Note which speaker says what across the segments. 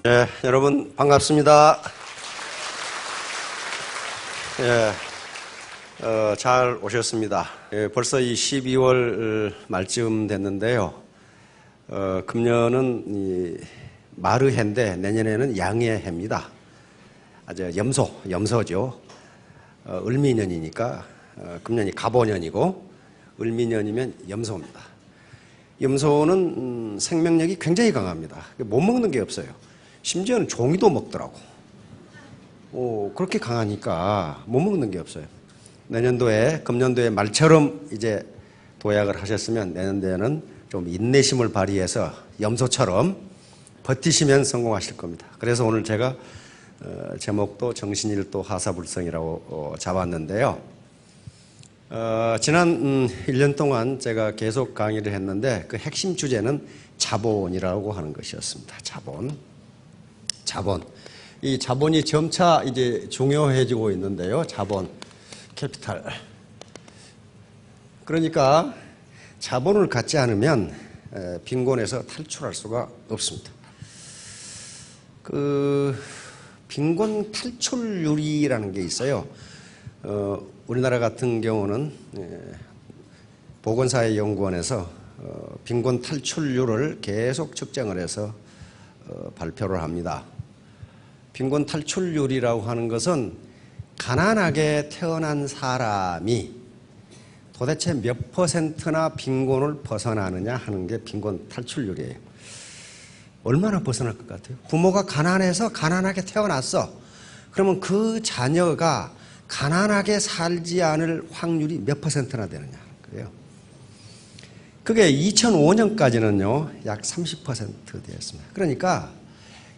Speaker 1: 네, 여러분 반갑습니다. 잘 오셨습니다. 벌써 이 12월 말쯤 됐는데요. 금년은 이 마르해인데 내년에는 양의 해입니다. 아주 염소죠. 을미년이니까 금년이 갑오년이고 을미년이면 염소입니다. 염소는 생명력이 굉장히 강합니다. 못 먹는 게 없어요. 심지어는 종이도 먹더라고. 그렇게 강하니까 못 먹는 게 없어요. 내년도에, 금년도에 말처럼 이제 도약을 하셨으면 내년도에는 좀 인내심을 발휘해서 염소처럼 버티시면 성공하실 겁니다. 그래서 오늘 제가 제목도 정신일도 하사불성이라고 잡았는데요. 지난 1년 동안 제가 계속 강의를 했는데 그 핵심 주제는 자본이라고 하는 것이었습니다. 자본. 이 자본이 점차 이제 중요해지고 있는데요. 자본, 캐피탈. 그러니까 자본을 갖지 않으면 빈곤에서 탈출할 수가 없습니다. 그 빈곤 탈출률이라는 게 있어요. 우리나라 같은 경우는 보건사회연구원에서 빈곤 탈출률을 계속 측정을 해서 발표를 합니다. 빈곤 탈출률이라고 하는 것은 가난하게 태어난 사람이 도대체 몇 퍼센트나 빈곤을 벗어나느냐 하는 게 빈곤 탈출률이에요. 얼마나 벗어날 것 같아요? 부모가 가난해서 가난하게 태어났어. 그러면 그 자녀가 가난하게 살지 않을 확률이 몇 퍼센트나 되느냐 하는 거예요. 그게 2005년까지는요, 약 30% 되었습니다. 그러니까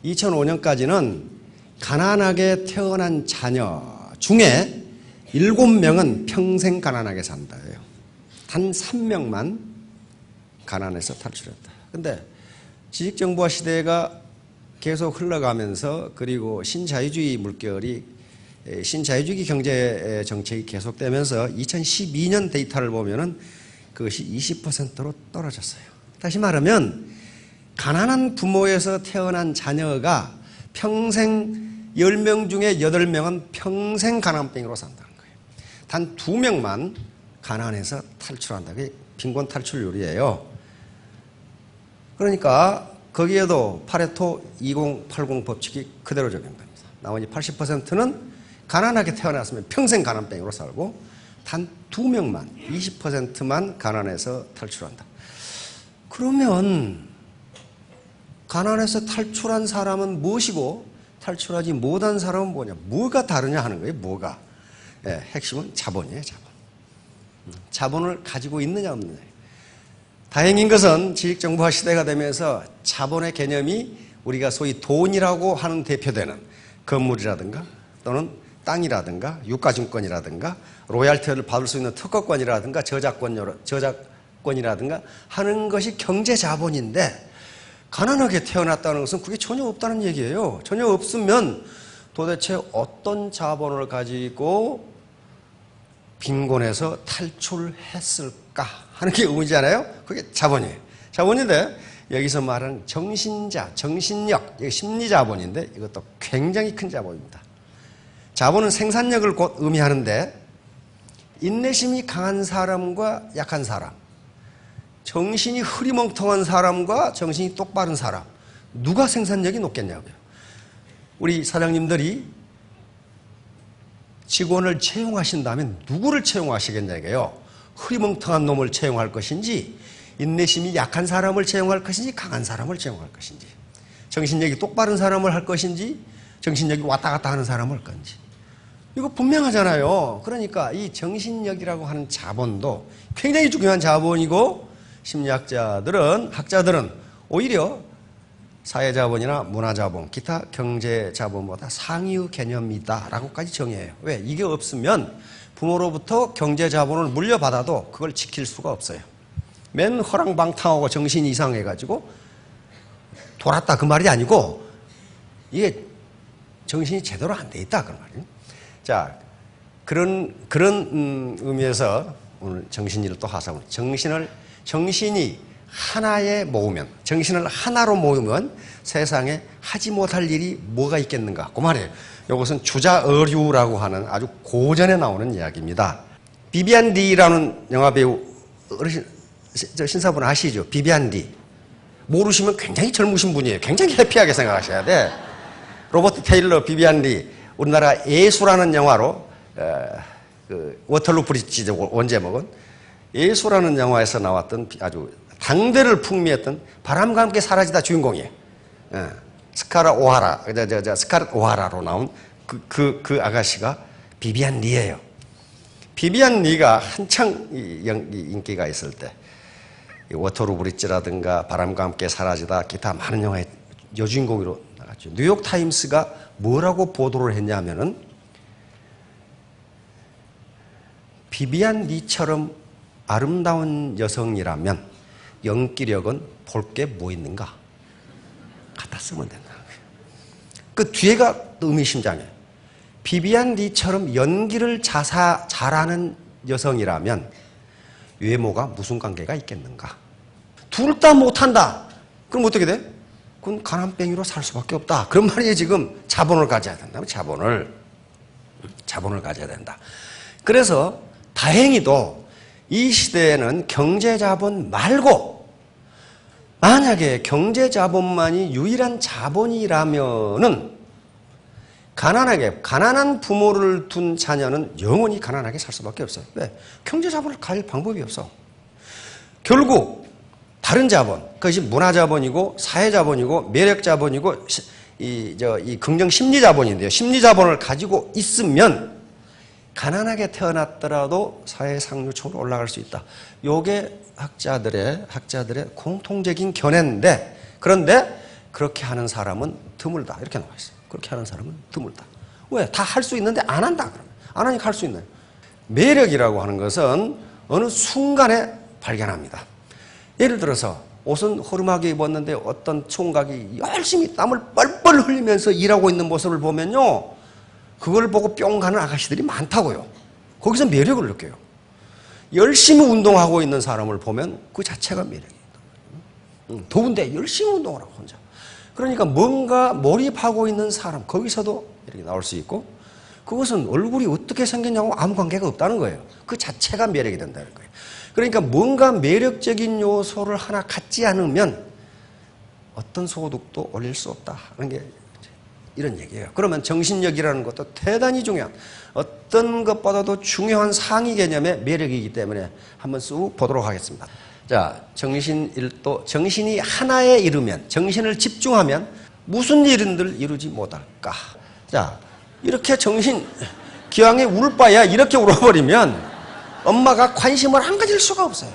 Speaker 1: 2005년까지는 가난하게 태어난 자녀 중에 7명은 평생 가난하게 산다예요. 단 3명만 가난해서 탈출했다. 근데 지식정보화 시대가 계속 흘러가면서 그리고 신자유주의 물결이 신자유주의 경제 정책이 계속되면서 2012년 데이터를 보면은 그것이 20%로 떨어졌어요. 다시 말하면 가난한 부모에서 태어난 자녀가 평생 10명 중에 8명은 평생 가난병으로 산다는 거예요. 단 2명만 가난해서 탈출한다. 그게 빈곤 탈출률이에요. 그러니까 거기에도 파레토 2080 법칙이 그대로 적용됩니다. 나머지 80%는 가난하게 태어났으면 평생 가난병으로 살고 단 2명만 20%만 가난해서 탈출한다. 그러면 가난해서 탈출한 사람은 무엇이고 탈출하지 못한 사람은 뭐냐? 뭐가 다르냐 하는 거예요. 뭐가? 핵심은 자본이에요. 자본을 가지고 있느냐 없느냐. 다행인 것은 지식정보화 시대가 되면서 자본의 개념이 우리가 소위 돈이라고 하는 대표되는 건물이라든가 또는 땅이라든가 유가증권이라든가 로얄티를 받을 수 있는 특허권이라든가 저작권이라든가 하는 것이 경제자본인데 가난하게 태어났다는 것은 그게 전혀 없다는 얘기예요. 전혀 없으면 도대체 어떤 자본을 가지고 빈곤에서 탈출했을까 하는 게 의문이잖아요. 그게 자본이에요. 자본인데 여기서 말하는 정신력, 심리자본인데 이것도 굉장히 큰 자본입니다. 자본은 생산력을 곧 의미하는데 인내심이 강한 사람과 약한 사람, 정신이 흐리멍텅한 사람과 정신이 똑바른 사람, 누가 생산력이 높겠냐고요. 우리 사장님들이 직원을 채용하신다면 누구를 채용하시겠냐고요. 흐리멍텅한 놈을 채용할 것인지 인내심이 약한 사람을 채용할 것인지 강한 사람을 채용할 것인지 정신력이 똑바른 사람을 할 것인지 정신력이 왔다 갔다 하는 사람을 할 건지 이거 분명하잖아요. 그러니까 이 정신력이라고 하는 자본도 굉장히 중요한 자본이고 학자들은 오히려 사회자본이나 문화자본, 기타 경제자본보다 상위의 개념이다라고까지 정의해요. 왜? 이게 없으면 부모로부터 경제자본을 물려받아도 그걸 지킬 수가 없어요. 맨 허랑방탕하고 정신이 이상해가지고 돌았다 그 말이 아니고 이게 정신이 제대로 안 돼 있다 그 말이에요. 자, 그런 의미에서 오늘 정신일도 하사분 정신이 하나에 모으면, 정신을 하나로 모으면 세상에 하지 못할 일이 뭐가 있겠는가. 그 말이에요. 이것은 주자어류라고 하는 아주 고전에 나오는 이야기입니다. 비비안 디라는 영화배우 어르신, 신사분 아시죠? 비비안 디. 모르시면 굉장히 젊으신 분이에요. 굉장히 해피하게 생각하셔야 돼. 로버트 테일러 비비안 디. 우리나라 예수라는 영화로 그 워털루 브릿지 원제목은 예수라는 영화에서 나왔던 아주 당대를 풍미했던 바람과 함께 사라지다 주인공이에요. 스카렛 오하라로 나온 그 아가씨가 비비안 리예요. 비비안 리가 한창 인기가 있을 때 워터루 브릿지라든가 바람과 함께 사라지다 기타 많은 영화의 여주인공으로 나갔죠. 뉴욕 타임스가 뭐라고 보도를 했냐면은 비비안 리처럼 아름다운 여성이라면 연기력은 볼 게 뭐 있는가? 갖다 쓰면 된다는 거예요. 그 뒤에가 의미심장해요. 비비안 리처럼 연기를 잘하는 여성이라면 외모가 무슨 관계가 있겠는가? 둘 다 못한다. 그럼 어떻게 돼? 그건 가난뱅이로 살 수밖에 없다. 그런 말이에요. 지금 자본을 가져야 된다. 자본을 가져야 된다. 그래서 다행히도 이 시대에는 경제자본 말고 만약에 경제자본만이 유일한 자본이라면은 가난한 부모를 둔 자녀는 영원히 가난하게 살 수밖에 없어요. 왜? 경제자본을 가질 방법이 없어. 결국 다른 자본, 그것이 문화자본이고 사회자본이고 매력자본이고 이 긍정 심리자본인데요. 심리자본을 가지고 있으면 가난하게 태어났더라도 사회 상류층으로 올라갈 수 있다. 요게 학자들의 공통적인 견해인데, 그런데 그렇게 하는 사람은 드물다. 이렇게 나와 있어요. 그렇게 하는 사람은 드물다. 왜? 다 할 수 있는데 안 한다. 그러면. 안 하니까 할 수 있나요? 매력이라고 하는 것은 어느 순간에 발견합니다. 예를 들어서 옷은 허름하게 입었는데 어떤 총각이 열심히 땀을 뻘뻘 흘리면서 일하고 있는 모습을 보면요, 그걸 보고 뿅 가는 아가씨들이 많다고요. 거기서 매력을 느껴요. 열심히 운동하고 있는 사람을 보면 그 자체가 매력이다. 더운데 열심히 운동을 하고 혼자. 그러니까 뭔가 몰입하고 있는 사람, 거기서도 이렇게 나올 수 있고, 그것은 얼굴이 어떻게 생겼냐고 아무 관계가 없다는 거예요. 그 자체가 매력이 된다는 거예요. 그러니까 뭔가 매력적인 요소를 하나 갖지 않으면 어떤 소득도 올릴 수 없다 하는 게 이런 얘기예요. 그러면 정신력이라는 것도 대단히 중요한, 어떤 것보다도 중요한 상위 개념의 매력이기 때문에 한번 쑥 보도록 하겠습니다. 자, 정신일도, 정신이 하나에 이르면, 정신을 집중하면 무슨 일인들 이루지 못할까? 자, 이렇게 정신, 기왕에 울 바야 이렇게 울어버리면 엄마가 관심을 안 가질 수가 없어요.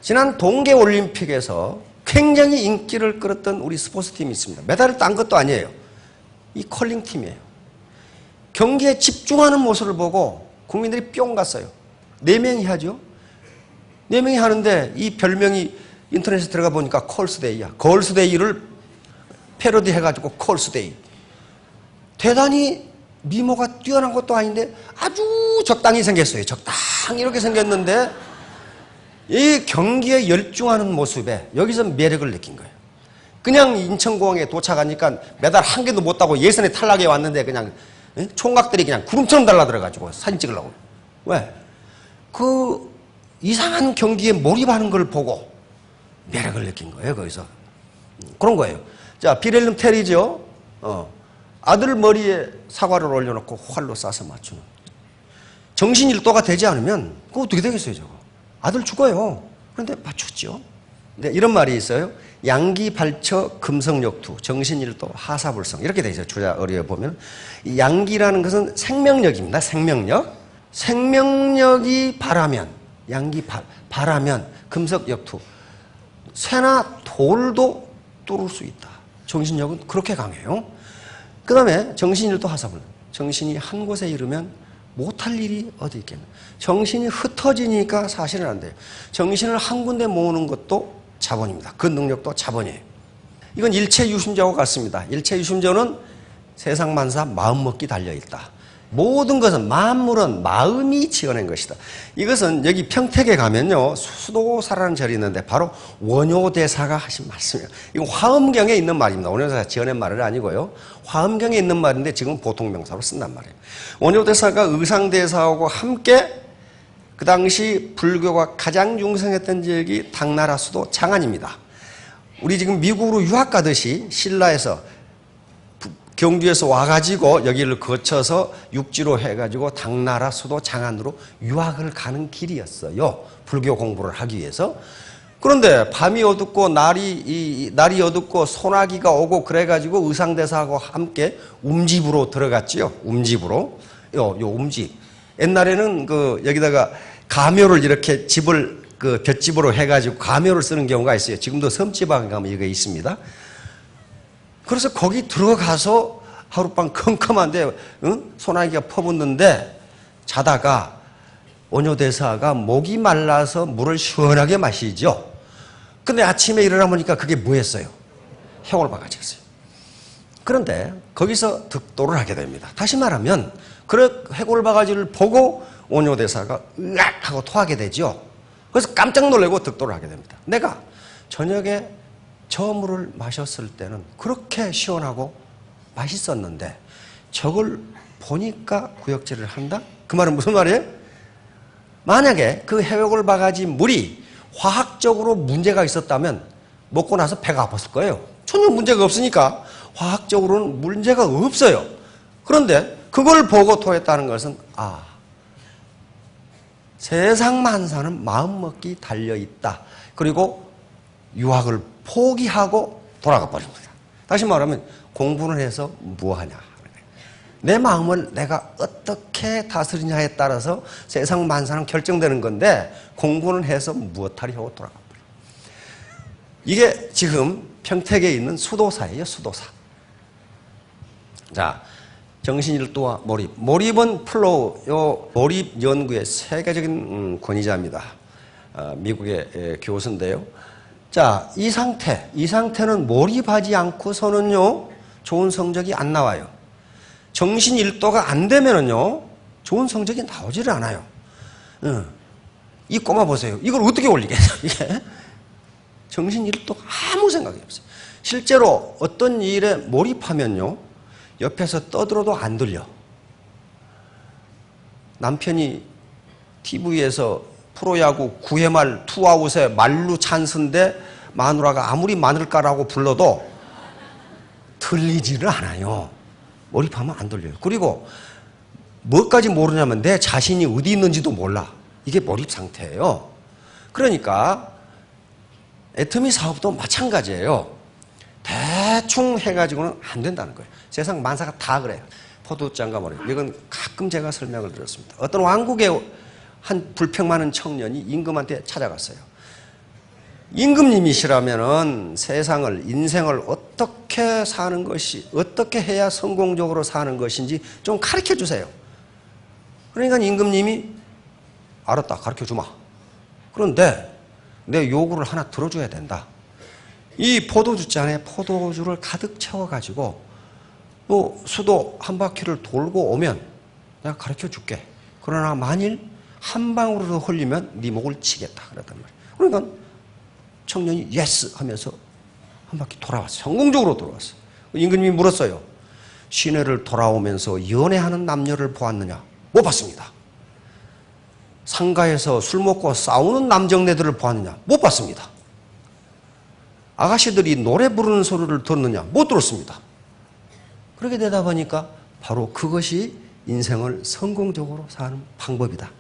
Speaker 1: 지난 동계올림픽에서 굉장히 인기를 끌었던 우리 스포츠팀이 있습니다. 메달을 딴 것도 아니에요. 이 컬링팀이에요. 경기에 집중하는 모습을 보고 국민들이 뿅 갔어요. 4명이 하죠. 4명이 하는데 이 별명이 인터넷에 들어가 보니까 콜스데이야. 걸스데이를 패러디 해가지고 콜스데이. 대단히 미모가 뛰어난 것도 아닌데 아주 적당히 생겼어요. 적당히 이렇게 생겼는데 이 경기에 열중하는 모습에 여기서 매력을 느낀 거예요. 그냥 인천공항에 도착하니까 메달 한 개도 못 따고 예선에 탈락해 왔는데 그냥 총각들이 그냥 구름처럼 달라들어가지고 사진 찍으려고. 왜? 그 이상한 경기에 몰입하는 걸 보고 매력을 느낀 거예요. 거기서. 그런 거예요. 자, 비렐름 테리죠. 아들 머리에 사과를 올려놓고 활로 쏴서 맞추는. 정신일도가 되지 않으면 그거 어떻게 되겠어요, 저거. 아들 죽어요. 그런데 맞췄죠. 네, 이런 말이 있어요. 양기발처 금성역투, 정신일도 하사불성. 이렇게 돼 있어요. 주자어리에 보면. 이 양기라는 것은 생명력입니다. 생명력. 생명력이 바라면, 바라면 금석역투. 새나 돌도 뚫을 수 있다. 정신력은 그렇게 강해요. 그 다음에 정신일도 하사불성. 정신이 한 곳에 이르면 못할 일이 어디 있겠나. 정신이 흩어지니까 사실은 안 돼요. 정신을 한 군데 모으는 것도 자본입니다. 그 능력도 자본이에요. 이건 일체유심조와 같습니다. 일체유심조는 세상 만사 마음먹기 달려있다. 모든 것은 만물은 마음이 지어낸 것이다. 이것은 여기 평택에 가면요 수도사라는 절이 있는데 바로 원효대사가 하신 말씀이에요. 이거 화엄경에 있는 말입니다. 원효대사가 지어낸 말은 아니고요. 화엄경에 있는 말인데 지금 보통 명사로 쓴단 말이에요. 원효대사가 의상대사하고 함께 그 당시 불교가 가장 융성했던 지역이 당나라 수도 장안입니다. 우리 지금 미국으로 유학 가듯이 신라에서 경주에서 와가지고 여기를 거쳐서 육지로 해가지고 당나라 수도 장안으로 유학을 가는 길이었어요. 불교 공부를 하기 위해서. 그런데 밤이 어둡고 날이 어둡고 소나기가 오고 그래가지고 의상대사하고 함께 움집으로 들어갔지요. 움집으로. 요 움집. 옛날에는 여기다가 가묘를 이렇게 집을 볏집으로 해가지고 가묘를 쓰는 경우가 있어요. 지금도 섬지방에 가면 이게 있습니다. 그래서 거기 들어가서 하룻밤 컴컴한데 소나기가 퍼붓는데 자다가 원효대사가 목이 말라서 물을 시원하게 마시죠. 근데 아침에 일어나 보니까 그게 뭐였어요? 해골바가지였어요. 그런데 거기서 득도를 하게 됩니다. 다시 말하면 그 해골바가지를 보고 원효대사가 으악 하고 토하게 되죠. 그래서 깜짝 놀라고 득도를 하게 됩니다. 내가 저녁에 저 물을 마셨을 때는 그렇게 시원하고 맛있었는데 저걸 보니까 구역질을 한다? 그 말은 무슨 말이에요? 만약에 그 해골바가지 물이 화학적으로 문제가 있었다면 먹고 나서 배가 아팠을 거예요. 전혀 문제가 없으니까 화학적으로는 문제가 없어요. 그런데 그걸 보고 토했다는 것은 세상 만사는 마음먹기 달려있다. 그리고 유학을 포기하고 돌아가 버립니다. 다시 말하면 공부를 해서 무엇하냐. 내 마음을 내가 어떻게 다스리냐에 따라서 세상 만사는 결정되는 건데 공부는 해서 무엇하리하고 돌아가 버려요. 이게 지금 평택에 있는 수도사예요. 수도사. 자, 정신일도와 몰입. 몰입은 플로우, 몰입 연구의 세계적인 권위자입니다. 미국의 교수인데요. 자, 이 상태는 몰입하지 않고서는요, 좋은 성적이 안 나와요. 정신일도가 안 되면은요, 좋은 성적이 나오지를 않아요. 이 꼬마 보세요. 이걸 어떻게 올리겠어요, 이게? 정신일도가 아무 생각이 없어요. 실제로 어떤 일에 몰입하면요, 옆에서 떠들어도 안 들려. 남편이 TV에서 프로야구 9회 말 투아웃에 말루 찬스인데 마누라가 아무리 마늘까라고 불러도 들리지를 않아요. 몰입하면 안 들려요. 그리고 뭐까지 모르냐면 내 자신이 어디 있는지도 몰라. 이게 몰입 상태예요. 그러니까 애터미 사업도 마찬가지예요. 대충 해가지고는 안 된다는 거예요. 세상 만사가 다 그래요. 포도장과 머리. 이건 가끔 제가 설명을 드렸습니다. 어떤 왕국의 한 불평 많은 청년이 임금한테 찾아갔어요. 임금님이시라면은 세상을, 인생을 어떻게 사는 것이, 어떻게 해야 성공적으로 사는 것인지 좀 가르쳐 주세요. 그러니까 임금님이 알았다, 가르쳐 주마. 그런데 내 요구를 하나 들어줘야 된다. 이 포도주잔에 포도주를 가득 채워가지고 또 수도 한 바퀴를 돌고 오면 내가 가르쳐 줄게. 그러나 만일 한 방울이라도 흘리면 네 목을 치겠다. 그랬단 말이에요. 그러니까 청년이 예스 하면서 한 바퀴 돌아왔어요. 성공적으로 돌아왔어요. 임금님이 물었어요. 시내를 돌아오면서 연애하는 남녀를 보았느냐? 못 봤습니다. 상가에서 술 먹고 싸우는 남정네들을 보았느냐? 못 봤습니다. 아가씨들이 노래 부르는 소리를 들었느냐? 못 들었습니다. 그렇게 되다 보니까 바로 그것이 인생을 성공적으로 사는 방법이다.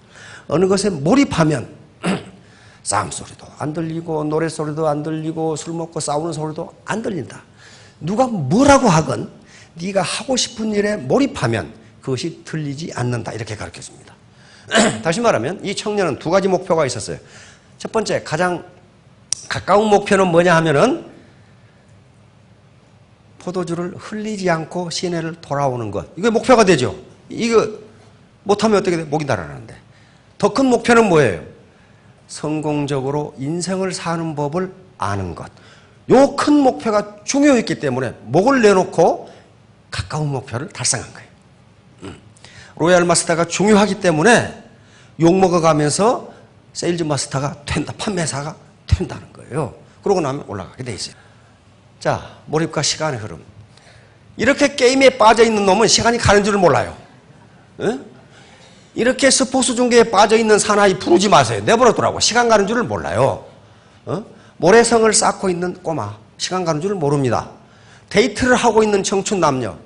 Speaker 1: 어느 것에 몰입하면 싸움소리도 안 들리고 노래소리도 안 들리고 술 먹고 싸우는 소리도 안 들린다. 누가 뭐라고 하건 네가 하고 싶은 일에 몰입하면 그것이 들리지 않는다. 이렇게 가르쳤습니다. 다시 말하면 이 청년은 두 가지 목표가 있었어요. 첫 번째, 가장 가까운 목표는 뭐냐 하면은 포도주를 흘리지 않고 시내를 돌아오는 것. 이게 목표가 되죠. 이거 못하면 어떻게 돼? 목이 달아나는데. 더 큰 목표는 뭐예요? 성공적으로 인생을 사는 법을 아는 것. 요 큰 목표가 중요했기 때문에 목을 내놓고 가까운 목표를 달성한 거예요. 로얄 마스터가 중요하기 때문에 욕먹어가면서 세일즈 마스터가 된다, 판매사가 된다는 거예요. 그러고 나면 올라가게 돼 있어요. 자, 몰입과 시간의 흐름. 이렇게 게임에 빠져있는 놈은 시간이 가는 줄을 몰라요. 에? 이렇게 스포츠 중계에 빠져있는 사나이 부르지 마세요. 내버려두라고. 시간 가는 줄을 몰라요. 모래성을 쌓고 있는 꼬마, 시간 가는 줄을 모릅니다. 데이트를 하고 있는 청춘 남녀,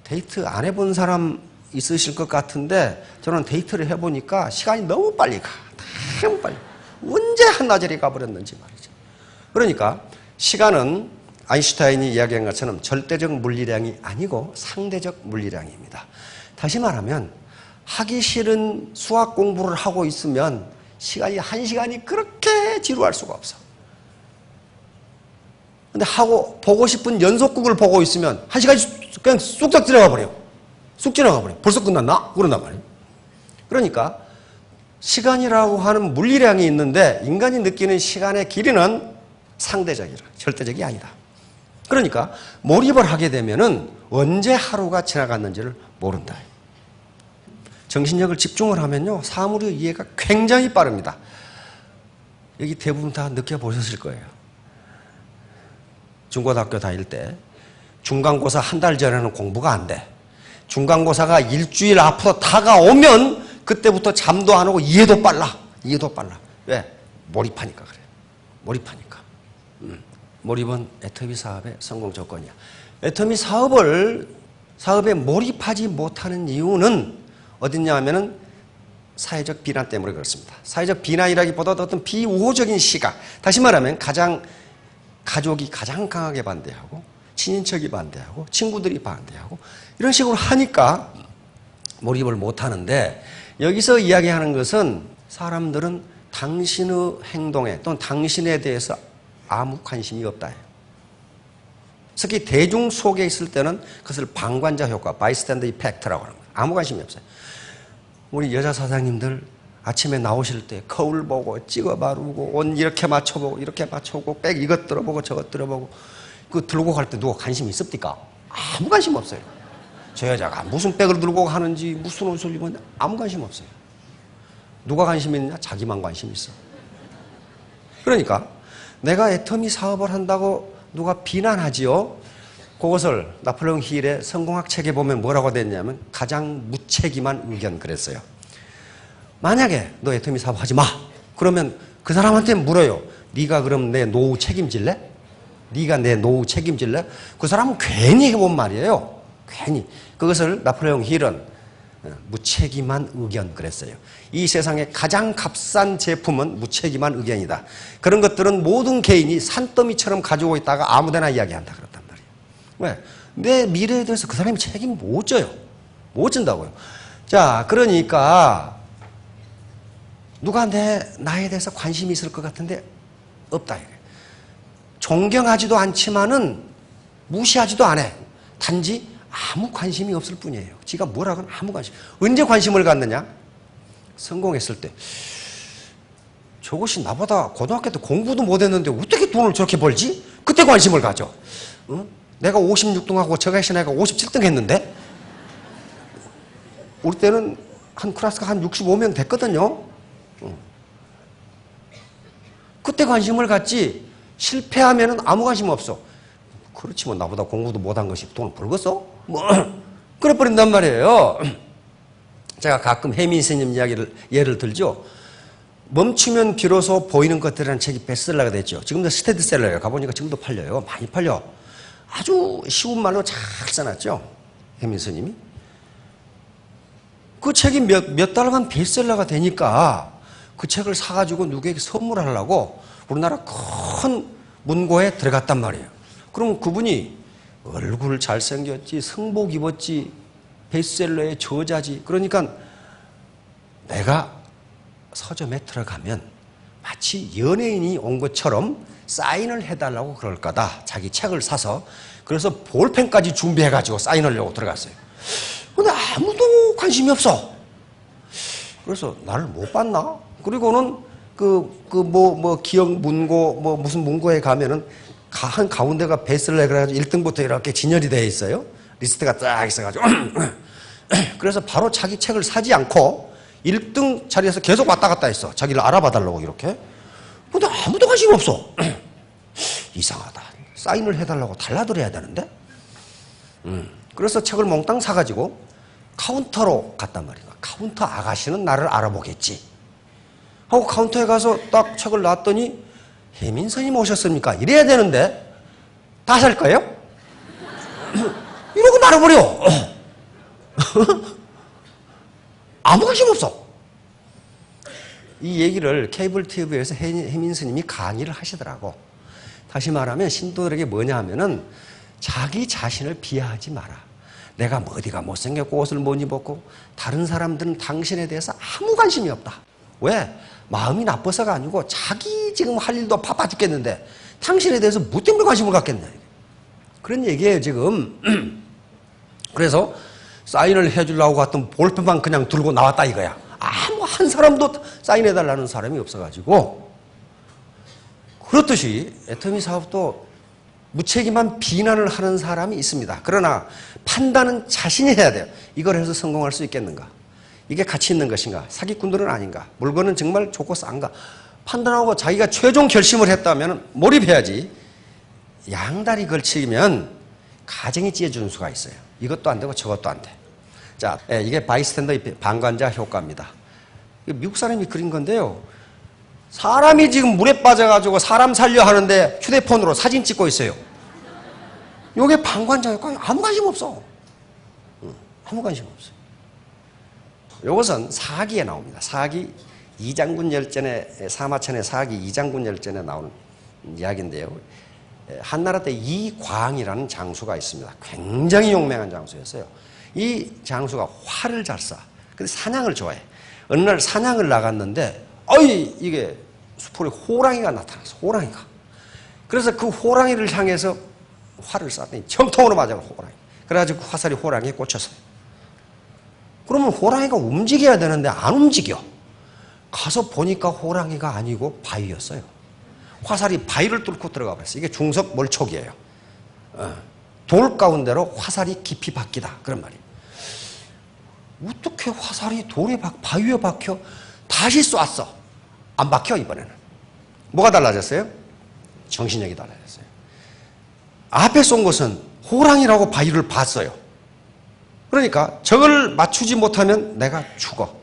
Speaker 1: 데이트 안 해본 사람 있으실 것 같은데 저는 데이트를 해보니까 시간이 너무 빨리 가. 너무 빨리. 언제 한나절이 가버렸는지 말이죠. 그러니까 시간은 아인슈타인이 이야기한 것처럼 절대적 물리량이 아니고 상대적 물리량입니다. 다시 말하면 하기 싫은 수학 공부를 하고 있으면 시간이 1시간이 그렇게 지루할 수가 없어. 근데 보고 싶은 연속극을 보고 있으면 1시간이 그냥 쑥딱 지나가 버려. 쑥 지나가 버려. 벌써 끝났나? 그런단 말이에요. 그러니까 시간이라고 하는 물리량이 있는데 인간이 느끼는 시간의 길이는 상대적이라, 절대적이 아니다. 그러니까 몰입을 하게 되면은 언제 하루가 지나갔는지를 모른다. 정신력을 집중을 하면요, 사물의 이해가 굉장히 빠릅니다. 여기 대부분 다 느껴보셨을 거예요. 중고등학교 다닐 때 중간고사 한 달 전에는 공부가 안 돼. 중간고사가 일주일 앞으로 다가오면 그때부터 잠도 안 오고 이해도 빨라. 이해도 빨라. 왜? 몰입하니까 그래. 몰입하니까. 몰입은 애터미 사업의 성공 조건이야. 애터미 사업에 몰입하지 못하는 이유는 어딨냐 하면은 사회적 비난 때문에 그렇습니다. 사회적 비난이라기보다 어떤 비우호적인 시각. 다시 말하면 가족이 가장 강하게 반대하고 친인척이 반대하고 친구들이 반대하고 이런 식으로 하니까 몰입을 못하는데, 여기서 이야기하는 것은 사람들은 당신의 행동에 또는 당신에 대해서 아무 관심이 없다. 특히 대중 속에 있을 때는 그것을 방관자 효과, 바이스탠더 이펙트라고 하는 거예요. 아무 관심이 없어요. 우리 여자 사장님들 아침에 나오실 때 거울 보고 찍어 바르고 옷 이렇게 맞춰보고 이렇게 맞춰보고 백 이것 들어보고 저것 들어보고 그 들고 갈 때 누가 관심이 있습니까? 아무 관심 없어요. 저 여자가 무슨 백을 들고 가는지 무슨 옷을 입었는지 아무 관심 없어요. 누가 관심 있느냐? 자기만 관심 있어. 그러니까 내가 애터미 사업을 한다고 누가 비난하지요? 그것을 나폴레옹 힐의 성공학 책에 보면 뭐라고 됐냐면 가장 무책임한 의견 그랬어요. 만약에 너 애터미 사업 하지 마. 그러면 그 사람한테 물어요. 네가 그럼 내 노후 책임질래? 네가 내 노후 책임질래? 그 사람은 괜히 해본 말이에요. 괜히. 그것을 나폴레옹 힐은 무책임한 의견 그랬어요. 이 세상에 가장 값싼 제품은 무책임한 의견이다. 그런 것들은 모든 개인이 산더미처럼 가지고 있다가 아무데나 이야기한다 그랬단 말이에요. 왜? 내 미래에 대해서 그 사람이 책임 못 져요. 못 진다고요. 자, 그러니까 누가 나에 대해서 관심이 있을 것 같은데 없다. 존경하지도 않지만은 무시하지도 않아. 단지 아무 관심이 없을 뿐이에요. 지가 뭐라고는 아무 관심. 언제 관심을 갖느냐? 성공했을 때. 저것이 나보다 고등학교 때 공부도 못했는데 어떻게 돈을 저렇게 벌지? 그때 관심을 가져. 어? 내가 56등하고 저 아저씨 내가 57등 했는데 우리 때는 한 클래스가 한 65명 됐거든요. 그때 관심을 갖지 실패하면은 아무 관심 없어. 그렇지 뭐 나보다 공부도 못한 것이 돈을 벌겠어? 뭐 그래 버린단 말이에요. 제가 가끔 혜민 스님 이야기를 예를 들죠. 멈추면 비로소 보이는 것들이라는 책이 베스트셀러가 됐죠. 지금도 스테디셀러예요. 가보니까 지금도 팔려요. 많이 팔려. 아주 쉬운 말로 잘 써놨죠. 혜민 스님이. 그 책이 몇 달간 베스트셀러가 되니까 그 책을 사가지고 누구에게 선물하려고 우리나라 큰 문고에 들어갔단 말이에요. 그럼 그분이 얼굴 잘생겼지, 성복 입었지, 베스트셀러의 저자지. 그러니까 내가 서점에 들어가면 마치 연예인이 온 것처럼 사인을 해달라고 그럴 거다. 자기 책을 사서. 그래서 볼펜까지 준비해가지고 사인하려고 들어갔어요. 근데 아무도 관심이 없어. 그래서 나를 못 봤나? 그리고는 기억 문고, 무슨 문고에 가면은 한 가운데가 베스트셀러 그래가지고 1등부터 이렇게 진열이 되어 있어요. 리스트가 딱 있어가지고. 그래서 바로 자기 책을 사지 않고 1등 자리에서 계속 왔다 갔다 했어. 자기를 알아봐 달라고 이렇게. 근데 아무도 관심이 없어. 이상하다. 사인을 해달라고 달라들어야 되는데. 그래서 책을 몽땅 사가지고 카운터로 갔단 말이야. 카운터 아가씨는 나를 알아보겠지 하고 카운터에 가서 딱 책을 놨더니 혜민선님 오셨습니까? 이래야 되는데 다 살 거예요? 이러고 말아버려. 아무 관심 없어. 이 얘기를 케이블 TV에서 혜민스님이 강의를 하시더라고. 다시 말하면 신도들에게 뭐냐 하면은 자기 자신을 비하하지 마라. 내가 뭐 어디가 못생겼고 옷을 못 입었고 다른 사람들은 당신에 대해서 아무 관심이 없다. 왜? 마음이 나빠서가 아니고 자기 지금 할 일도 바빠 죽겠는데 당신에 대해서 뭐 때문에 관심을 갖겠냐. 그런 얘기예요 지금. 그래서 사인을 해주려고 갔던 볼펜만 그냥 들고 나왔다 이거야. 아무 한 사람도 사인해달라는 사람이 없어가지고. 그렇듯이 애터미 사업도 무책임한 비난을 하는 사람이 있습니다. 그러나 판단은 자신이 해야 돼요. 이걸 해서 성공할 수 있겠는가? 이게 가치 있는 것인가? 사기꾼들은 아닌가? 물건은 정말 좋고 싼가? 판단하고 자기가 최종 결심을 했다면 몰입해야지. 양다리 걸치면 가정이 찢어지는 수가 있어요. 이것도 안 되고 저것도 안 돼. 자, 이게 바이스탠더 방관자 효과입니다. 미국 사람이 그린 건데요. 사람이 지금 물에 빠져가지고 사람 살려 하는데 휴대폰으로 사진 찍고 있어요. 요게 방관자 효과. 아무 관심 없어. 아무 관심 없어요. 요것은 사기에 나옵니다. 사기 이장군 열전에, 사마천의 사기 이장군 열전에 나오는 이야기인데요. 한나라 때 이광이라는 장수가 있습니다. 굉장히 용맹한 장수였어요. 이 장수가 활을 잘 쏴. 근데 사냥을 좋아해. 어느 날 사냥을 나갔는데 이게 수풀에 호랑이가 나타났어. 호랑이가. 그래서 그 호랑이를 향해서 활을 쐈더니 정통으로 맞아가 호랑이. 그래가지고 그 화살이 호랑이에 꽂혔어요. 그러면 호랑이가 움직여야 되는데 안 움직여. 가서 보니까 호랑이가 아니고 바위였어요. 화살이 바위를 뚫고 들어가 버렸어요. 이게 중석 몰촉이에요. 돌 가운데로 화살이 깊이 박히다. 그런 말이에요. 어떻게 화살이 바위에 박혀? 다시 쐈어. 안 박혀 이번에는. 뭐가 달라졌어요? 정신력이 달라졌어요. 앞에 쏜 것은 호랑이라고 바위를 봤어요. 그러니까 저걸 맞추지 못하면 내가 죽어.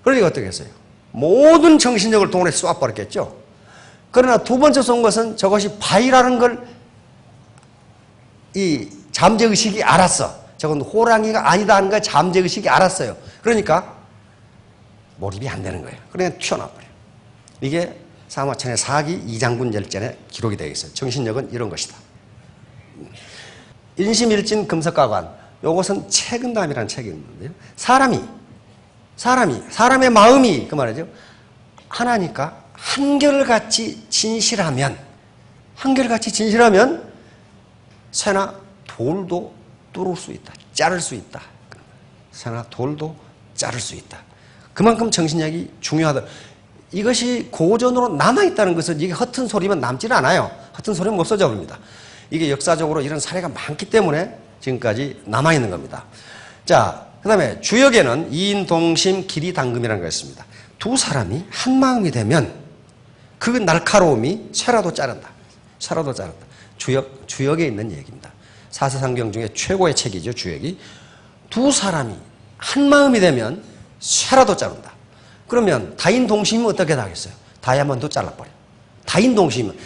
Speaker 1: 그러니까 어떻게 했어요? 모든 정신력을 동원해서 쏴버렸겠죠. 그러나 두 번째 쏜 것은 저것이 바위라는 걸 이 잠재의식이 알았어. 저건 호랑이가 아니다 하는 걸 잠재의식이 알았어요. 그러니까 몰입이 안 되는 거예요. 그러니까 튀어나와버려요. 이게 사마천의 사기 이장군 열전에 기록이 되어 있어요. 정신력은 이런 것이다. 인심일진 금석가관. 이것은 책은담이라는 책이 있는데요. 사람의 마음이 그 말이죠. 하나니까 한결같이 진실하면 새나 돌도 뚫을 수 있다. 자를 수 있다. 새나 돌도 자를 수 있다. 그만큼 정신력이 중요하다. 이것이 고전으로 남아있다는 것은 이게 허튼 소리면 남질 않아요. 허튼 소리면 없어져 버립니다. 이게 역사적으로 이런 사례가 많기 때문에 지금까지 남아있는 겁니다. 자, 그 다음에 주역에는 이인동심 기리당금이라는 거 있습니다. 두 사람이 한 마음이 되면 그 날카로움이 쇠라도 자른다. 주역에 있는 얘기입니다. 사세상경 중에 최고의 책이죠, 주역이. 두 사람이 한 마음이 되면 쇠라도 자른다. 그러면 다인동심이면 어떻게 하겠어요? 다이아몬드 잘라버려. 다인동심은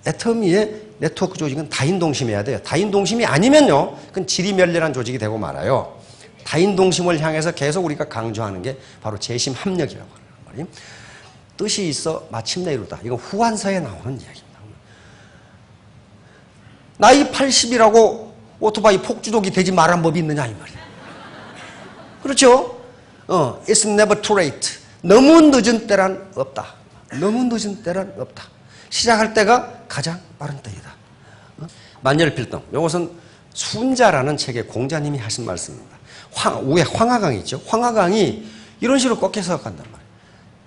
Speaker 1: 애터미의 네트워크 조직은 다인동심해야 돼요. 다인동심이 아니면요, 그건 지리멸렬한 조직이 되고 말아요. 다인동심을 향해서 계속 우리가 강조하는 게 바로 재심합력이라고 하는 말이에요. 뜻이 있어 마침내 이루다. 이건 후한서에 나오는 이야기입니다. 나이 80이라고 오토바이 폭주족이 되지 말란 법이 있느냐 이 말이에요. 그렇죠? It's never too late. 너무 늦은 때란 없다. 시작할 때가 가장 빠른 때이다. 만열필동. 이것은 순자라는 책의 공자님이 하신 말씀입니다. 위에 황하강이 있죠. 황하강이 이런 식으로 꺾여서 간단 말이에요.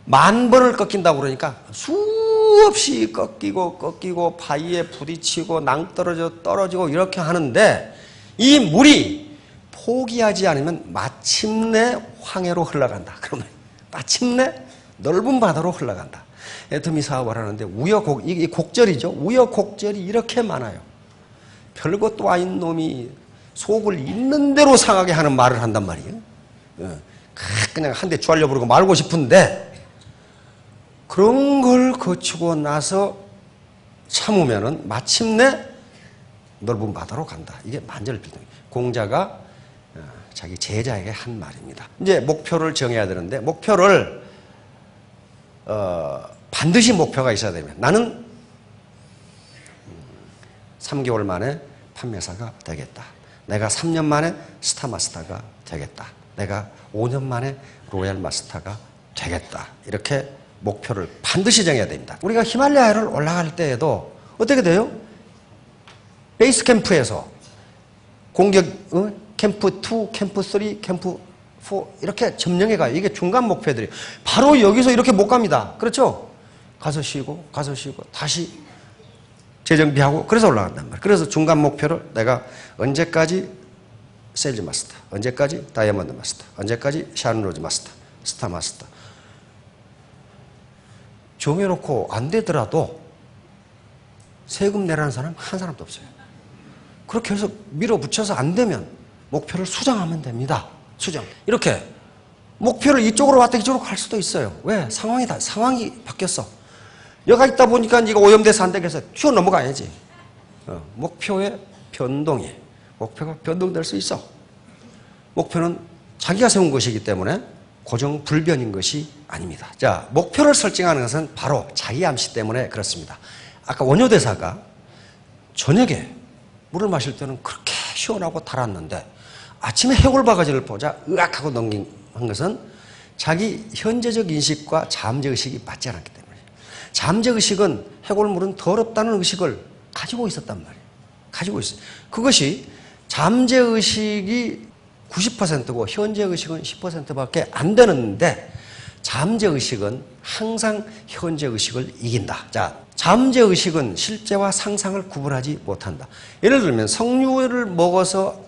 Speaker 1: 10,000번을 꺾인다고 그러니까 수없이 꺾이고 바위에 부딪히고 낭떠러져 떨어지고 이렇게 하는데 이 물이 포기하지 않으면 마침내 황해로 흘러간다. 그러면 마침내 넓은 바다로 흘러간다. 애터미 사업을 하는데 이게 곡절이죠. 우여곡절이 이렇게 많아요. 별것도 아닌 놈이 속을 있는 대로 상하게 하는 말을 한단 말이에요. 그냥 한 대 쥐알려 부르고 말고 싶은데 그런 걸 거치고 나서 참으면은 마침내 넓은 바다로 간다. 이게 만절필동. 공자가 자기 제자에게 한 말입니다. 이제 목표를 정해야 되는데 목표를 반드시 목표가 있어야 되면 나는 3개월 만에 판매사가 되겠다. 내가 3년 만에 스타마스터가 되겠다. 내가 5년 만에 로얄 마스터가 되겠다. 이렇게 목표를 반드시 정해야 됩니다. 우리가 히말라야를 올라갈 때에도 어떻게 돼요? 베이스 캠프에서 공격 캠프 2, 캠프 3, 캠프 4 이렇게 점령해 가요. 이게 중간 목표들이 바로 여기서 이렇게 못 갑니다. 그렇죠? 가서 쉬고 다시 재정비하고 그래서 올라간단 말이에요. 그래서 중간 목표를 내가 언제까지 세일즈 마스터, 언제까지 다이아몬드 마스터, 언제까지 샤론로즈 마스터, 스타 마스터 정해놓고 안 되더라도 세금 내라는 사람 한 사람도 없어요. 그렇게 해서 밀어붙여서 안 되면 목표를 수정하면 됩니다. 수정. 이렇게 목표를 이쪽으로 왔다 이쪽으로 갈 수도 있어요. 왜? 상황이 바뀌었어. 여가 있다 보니까 이거 오염돼서 안 되겠어. 튀어 넘어가야지. 목표의 변동이. 목표가 변동될 수 있어. 목표는 자기가 세운 것이기 때문에 고정 불변인 것이 아닙니다. 자, 목표를 설정하는 것은 바로 자기 암시 때문에 그렇습니다. 아까 원효대사가 저녁에 물을 마실 때는 그렇게 시원하고 달았는데 아침에 해골바가지를 보자 으악하고 넘긴 것은 자기 현재적 인식과 잠재 의식이 맞지 않았기 때문에 잠재 의식은 해골물은 더럽다는 의식을 가지고 있었단 말이에요. 가지고 있어요. 그것이 잠재 의식이 90%고 현재 의식은 10%밖에 안 되는데 잠재 의식은 항상 현재 의식을 이긴다. 자, 잠재 의식은 실제와 상상을 구분하지 못한다. 예를 들면 석류를 먹어서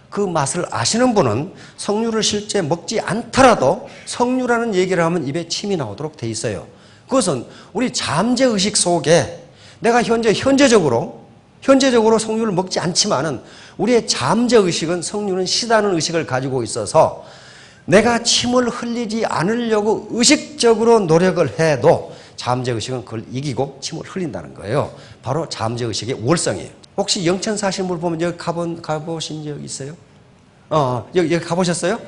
Speaker 1: 그 맛을 아시는 분은 석류를 실제 먹지 않더라도 석류라는 얘기를 하면 입에 침이 나오도록 돼 있어요. 그것은 우리 잠재 의식 속에 내가 현재적으로 석류를 먹지 않지만은 우리의 잠재 의식은 석류는 시다는 의식을 가지고 있어서 내가 침을 흘리지 않으려고 의식적으로 노력을 해도 잠재 의식은 그걸 이기고 침을 흘린다는 거예요. 바로 잠재 의식의 우월성이에요. 혹시 영천 사신 분 보면 여기 가보신 적 있어요? 여기 가보셨어요?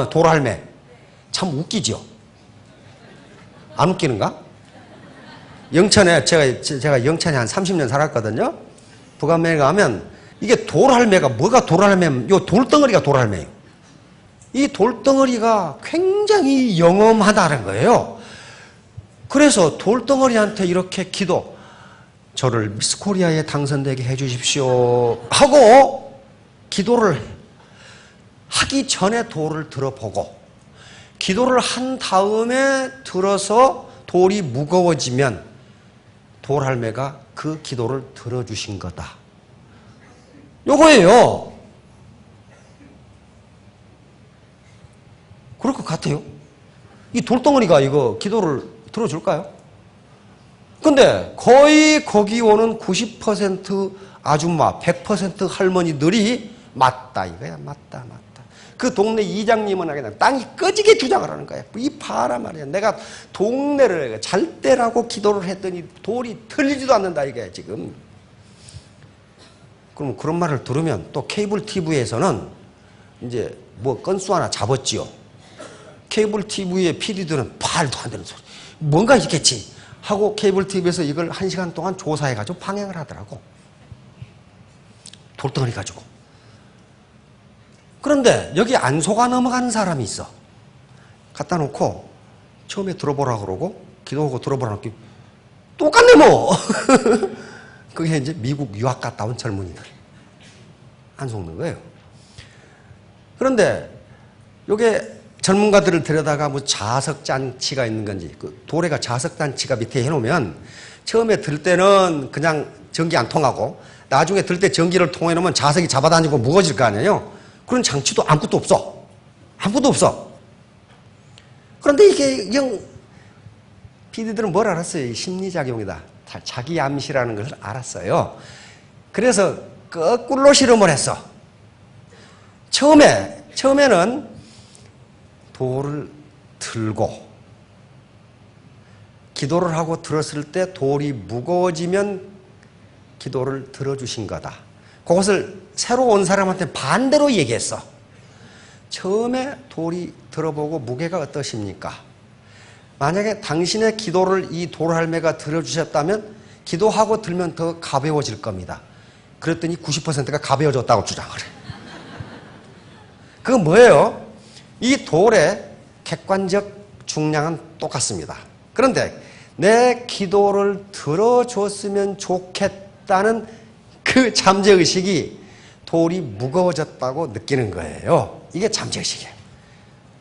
Speaker 1: 도랄매. 참 웃기죠? 안 웃기는가? 영천에, 제가 영천에 한 30년 살았거든요? 북한면에 가면 이게 도랄매가 뭐가 도랄매면 요 돌덩어리가 도랄매예요. 이 돌덩어리가 굉장히 영험하다는 거예요. 그래서 돌덩어리한테 이렇게 기도, 저를 미스코리아에 당선되게 해주십시오 하고 기도를 하기 전에 돌을 들어보고 기도를 한 다음에 들어서 돌이 무거워지면 돌할매가 그 기도를 들어주신 거다. 요거예요. 그럴 것 같아요. 이 돌덩어리가 이거 기도를 들어줄까요? 근데 거의 거기 오는 90% 아줌마, 100% 할머니들이 맞다 이거야. 맞다. 그 동네 이장님은 그냥 땅이 꺼지게 주장을 하는 거야. 이 봐라 말이야. 내가 동네를 잘 때라고 기도를 했더니 돌이 틀리지도 않는다 이게 지금. 그럼 그런 말을 들으면 또 케이블 TV에서는 이제 뭐 건수 하나 잡았지요. 케이블 TV의 PD들은 말도 안 되는 소리. 뭔가 있겠지 하고 케이블 TV에서 이걸 1시간 동안 조사해가지고 방영을 하더라고. 돌덩어리 가지고. 그런데 여기 안 속아 넘어가는 사람이 있어. 갖다 놓고 처음에 들어보라 그러고 기도하고 들어보라 그러고 똑같네 뭐. 그게 이제 미국 유학 갔다 온 젊은이들. 안 속는 거예요. 그런데 요게 전문가들을 데려다가 뭐 자석잔치가 있는 건지 그 도래가 자석잔치가 밑에 해놓으면 처음에 들 때는 그냥 전기 안 통하고 나중에 들 때 전기를 통해놓으면 자석이 잡아다니고 무거워질 거 아니에요. 그런 장치도 아무것도 없어. 아무것도 없어. 그런데 이게 PD들은 뭘 알았어요? 심리작용이다. 자기 암시라는 것을 알았어요. 그래서 거꾸로 실험을 했어. 처음에는 돌을 들고 기도를 하고 들었을 때 돌이 무거워지면 기도를 들어주신 거다. 그것을 새로 온 사람한테 반대로 얘기했어. 처음에 돌이 들어보고 무게가 어떠십니까? 만약에 당신의 기도를 이 돌할매가 들어주셨다면 기도하고 들면 더 가벼워질 겁니다. 그랬더니 90%가 가벼워졌다고 주장을 해. 그건 뭐예요? 이 돌의 객관적 중량은 똑같습니다. 그런데 내 기도를 들어줬으면 좋겠다는 그 잠재의식이 돌이 무거워졌다고 느끼는 거예요. 이게 잠재의식이에요.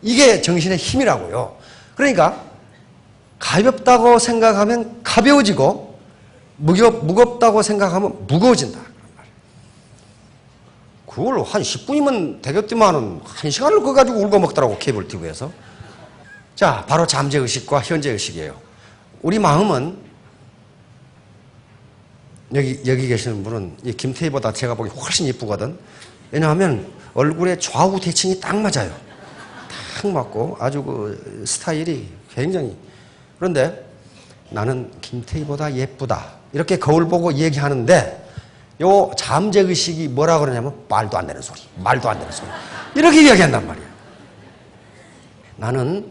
Speaker 1: 이게 정신의 힘이라고요. 그러니까 가볍다고 생각하면 가벼워지고 무겁다고 생각하면 무거워진다. 그걸 한 10분이면 되겠지만은 1시간을 그거 가지고 울고 먹더라고, 케이블 TV에서. 자, 바로 잠재의식과 현재의식이에요. 우리 마음은 여기 계시는 분은 이 김태희보다 제가 보기 훨씬 이쁘거든. 왜냐하면 얼굴에 좌우 대칭이 딱 맞아요. 딱 맞고 아주 그 스타일이 굉장히. 그런데 나는 김태희보다 예쁘다. 이렇게 거울 보고 얘기하는데 요 잠재의식이 뭐라 그러냐면 말도 안 되는 소리. 말도 안 되는 소리. 이렇게 이야기한단 말이에요. 나는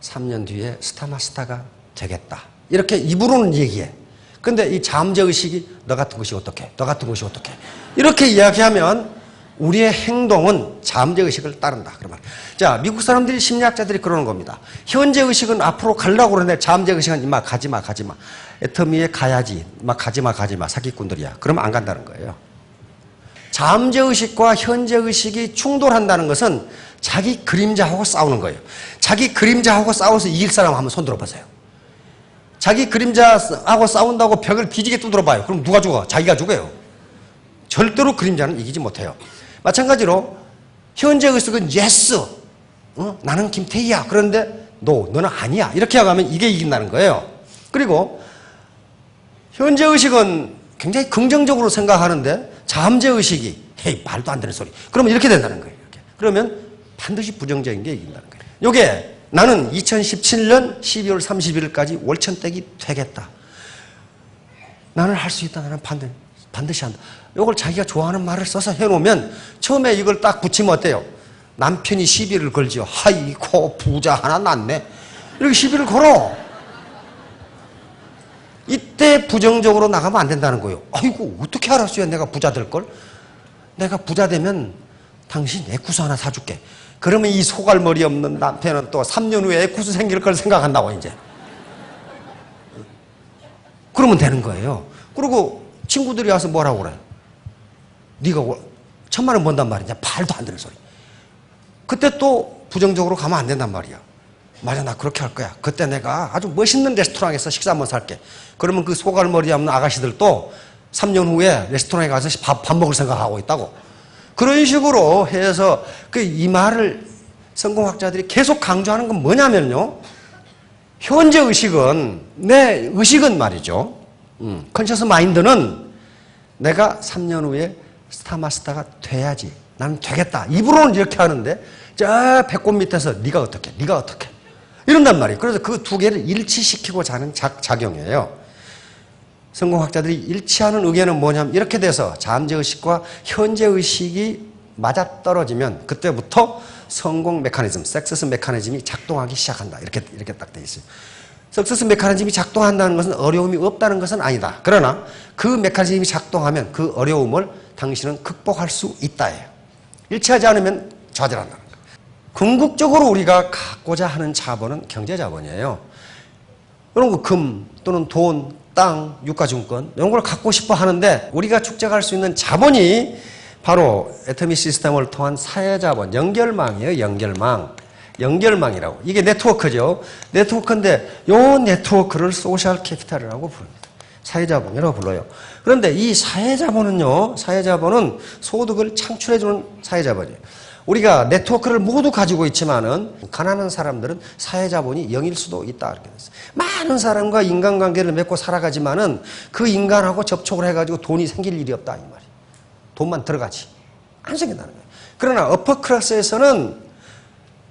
Speaker 1: 3년 뒤에 스타마스타가 되겠다. 이렇게 입으로는 얘기해. 근데 이 잠재의식이 너 같은 것이 어떻게? 너 같은 것이 어떻게? 이렇게 이야기하면 우리의 행동은 잠재의식을 따른다. 그러면 자, 미국 사람들이 심리학자들이 그러는 겁니다. 현재의식은 앞으로 가려고 그러는데 잠재의식은 임마 가지마. 애터미에 가야지. 막 가지마. 사기꾼들이야. 그러면 안 간다는 거예요. 잠재의식과 현재의식이 충돌한다는 것은 자기 그림자하고 싸우는 거예요. 자기 그림자하고 싸워서 이길 사람 한번 손 들어보세요. 자기 그림자하고 싸운다고 벽을 뒤지게 두드려봐요. 그럼 누가 죽어? 자기가 죽어요. 절대로 그림자는 이기지 못해요. 마찬가지로 현재의식은 yes. 나는 김태희야. 그런데 no, 너는 아니야. 이렇게 하면 이게 이긴다는 거예요. 그리고 현재의식은 굉장히 긍정적으로 생각하는데 잠재의식이 헤이 말도 안 되는 소리. 그러면 이렇게 된다는 거예요. 이렇게. 그러면 반드시 부정적인 게 이긴다는 거예요. 요게 나는 2017년 12월 31일까지 월천댁이 되겠다. 나는 할 수 있다. 나는 반드시 한다. 요걸 자기가 좋아하는 말을 써서 해놓으면 처음에 이걸 딱 붙이면 어때요? 남편이 시비를 걸지요. 하이고 부자 하나 났네. 이렇게 시비를 걸어. 이때 부정적으로 나가면 안 된다는 거예요. 아이고 어떻게 알았어요? 내가 부자 될 걸? 내가 부자 되면 당신 애쿠스 하나 사줄게. 그러면 이 소갈머리 없는 남편은 또 3년 후에 애쿠스 생길 걸 생각한다고 이제. 그러면 되는 거예요. 그리고 친구들이 와서 뭐라고 그래? 네가 1,000만 원 번단 말이냐? 말도 안 되는 소리. 그때 또 부정적으로 가면 안 된단 말이야. 맞아, 나 그렇게 할 거야. 그때 내가 아주 멋있는 레스토랑에서 식사 한번 살게. 그러면 그 소갈머리 없는 아가씨들도 3년 후에 레스토랑에 가서 밥 먹을 생각하고 있다고. 그런 식으로 해서 이 말을 성공학자들이 계속 강조하는 건 뭐냐면요. 현재 의식은, 내 의식은 말이죠. 컨셔스 마인드는 내가 3년 후에 스타마스터가 돼야지. 나는 되겠다. 입으로는 이렇게 하는데 저 배꼽 밑에서 네가 어떻게 이런단 말이에요. 그래서 그 두 개를 일치시키고 자는 작용이에요. 성공학자들이 일치하는 의견은 뭐냐면 이렇게 돼서 잠재의식과 현재의식이 맞아떨어지면 그때부터 성공 메커니즘, सक्세스 메커니즘이 작동하기 시작한다. 이렇게 딱 돼 있어요. सक्세스 메커니즘이 작동한다는 것은 어려움이 없다는 것은 아니다. 그러나 그 메커니즘이 작동하면 그 어려움을 당신은 극복할 수 있다예요. 일치하지 않으면 좌절한다는 거예요. 궁극적으로 우리가 갖고자 하는 자본은 경제자본이에요. 이런 거 금 또는 돈, 땅, 유가증권 이런 걸 갖고 싶어 하는데 우리가 축적할 수 있는 자본이 바로 애터미 시스템을 통한 사회자본, 연결망이에요. 연결망이라고. 이게 네트워크죠. 네트워크인데 이 네트워크를 소셜 캐피탈이라고 부릅니다. 사회자본이라고 불러요. 그런데 이 사회자본은요, 사회자본은 소득을 창출해주는 사회자본이에요. 우리가 네트워크를 모두 가지고 있지만은 가난한 사람들은 사회자본이 0일 수도 있다. 이렇게 됐어요. 많은 사람과 인간관계를 맺고 살아가지만은 그 인간하고 접촉을 해가지고 돈이 생길 일이 없다. 이 말이에요. 돈만 들어가지. 안 생긴다는 거예요. 그러나 어퍼클래스에서는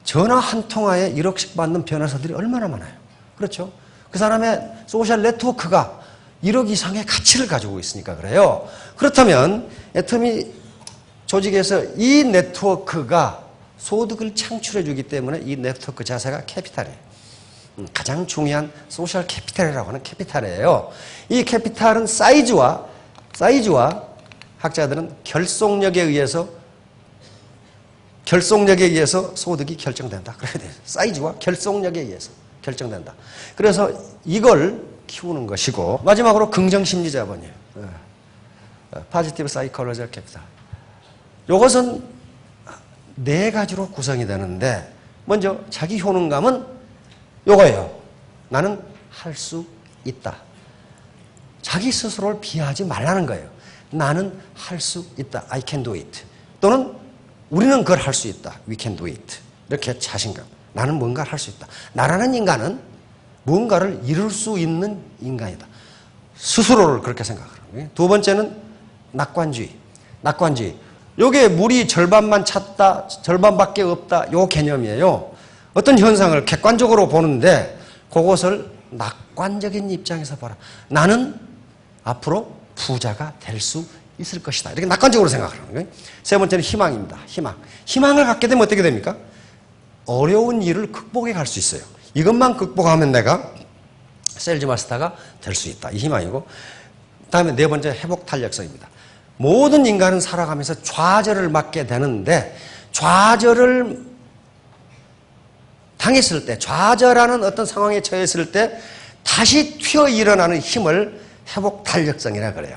Speaker 1: 전화 한 통화에 1억씩 받는 변호사들이 얼마나 많아요. 그렇죠? 그 사람의 소셜 네트워크가 1억 이상의 가치를 가지고 있으니까 그래요. 그렇다면 애터미 조직에서 이 네트워크가 소득을 창출해 주기 때문에 이 네트워크 자체가 캐피탈이에요. 가장 중요한 소셜 캐피탈이라고 하는 캐피탈이에요. 이 캐피탈은 사이즈와 학자들은 결속력에 의해서 소득이 결정된다. 그래야 돼요. 사이즈와 결속력에 의해서 결정된다. 그래서 이걸 키우는 것이고, 마지막으로 긍정심리자본이에요. Positive Psychological Capital. 이것은 네 가지로 구성이 되는데, 먼저 자기 효능감은 요거예요. 나는 할 수 있다. 자기 스스로를 비하하지 말라는 거예요. 나는 할 수 있다. I can do it. 또는 우리는 그걸 할 수 있다. We can do it. 이렇게 자신감. 나는 뭔가를 할 수 있다. 나라는 인간은 무언가를 이룰 수 있는 인간이다. 스스로를 그렇게 생각하는 거예요. 두 번째는 낙관주의. 요게 물이 절반만 찼다, 절반밖에 없다. 요 개념이에요. 어떤 현상을 객관적으로 보는데 그것을 낙관적인 입장에서 봐라. 나는 앞으로 부자가 될 수 있을 것이다. 이렇게 낙관적으로 생각하는 거예요. 세 번째는 희망입니다. 희망을 갖게 되면 어떻게 됩니까? 어려운 일을 극복해 갈 수 있어요. 이것만 극복하면 내가 셀즈 마스터가 될 수 있다. 이 희망이고, 다음에 네 번째 회복 탄력성입니다. 모든 인간은 살아가면서 좌절을 맞게 되는데, 좌절을 당했을 때, 좌절하는 어떤 상황에 처했을 때 다시 튀어 일어나는 힘을 회복 탄력성이라 그래요.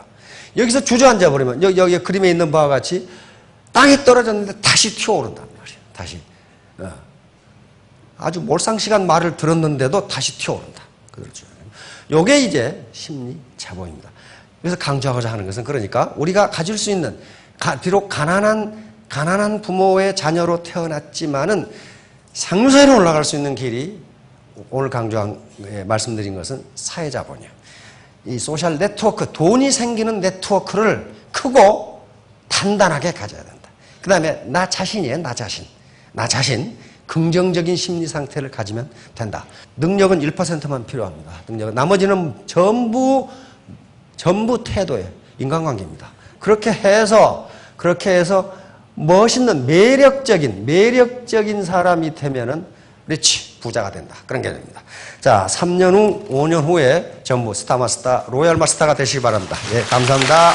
Speaker 1: 여기서 주저앉아 버리면 여기 그림에 있는 바와 같이 땅에 떨어졌는데 다시 튀어오른단 말이에요. 다시. 아주 몰상식한 말을 들었는데도 다시 튀어오른다. 그렇죠. 요게 이제 심리 자본입니다. 그래서 강조하고자 하는 것은, 그러니까 우리가 가질 수 있는, 비록 가난한 부모의 자녀로 태어났지만은 상류세로 올라갈 수 있는 길이, 오늘 말씀드린 것은 사회자본이에요. 이 소셜 네트워크, 돈이 생기는 네트워크를 크고 단단하게 가져야 된다. 그 다음에 나 자신이에요. 나 자신. 긍정적인 심리 상태를 가지면 된다. 능력은 1%만 필요합니다. 나머지는 전부 태도예요. 인간관계입니다. 그렇게 해서 멋있는 매력적인 사람이 되면은 리치, 부자가 된다. 그런 개념입니다. 자, 3년 후, 5년 후에 전부 스타마스터, 로얄 마스터가 되시기 바랍니다. 예, 감사합니다.